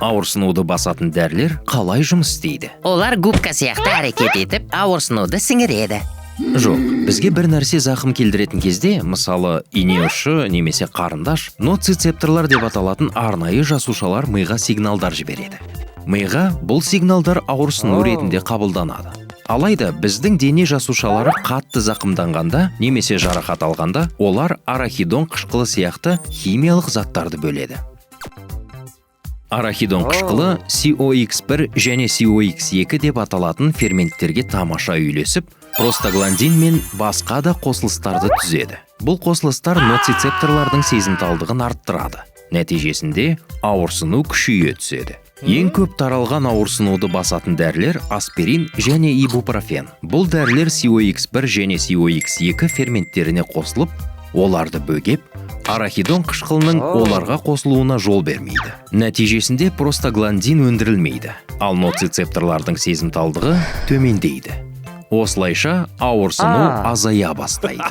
Ауырсынуды басатын дәрілер қалай жұмыс істейді? Олар губка сияқты әрекет етіп, ауырсынуды сіңіреді. Жоқ, бізге бір нәрсе зақым келдіретін кезде, мысалы, ине ұшы немесе қарындаш, ноцицепторлар деп аталатын арнайы жасушалар миға сигналдар жібереді. Миға бұл сигналдар ауырсыну ретінде қабылданады. Алайда біздің дене жасушалары қатты зақымданғанда немесе жарақат алғанда, олар арахидон қышқылы сияқты химиялық заттарды бөледі. Арахидон қышқылы COX1 және COX2 деп аталатын ферменттерге тамаша үйлесіп, простагландин мен басқа да қосылыстарды түзеді. Бұл қосылыстар ноцицепторлардың сезімталдығын арттырады. Нәтижесінде ауырсыну күшейе түседі. Ең көп таралған ауырсынуды басатын дәрілер аспирин және ибупрофен. Бұл дәрілер COX1 және COX2 ферменттеріне қосылып, оларды бөгеп, арахидон қышқылының оларға қосылуына жол бермейді. Нәтижесінде простагландин өндірілмейді, ал ноцицепторлардың сезімталдығы төмендейді. Осылайша ауырсыну азая бастайды.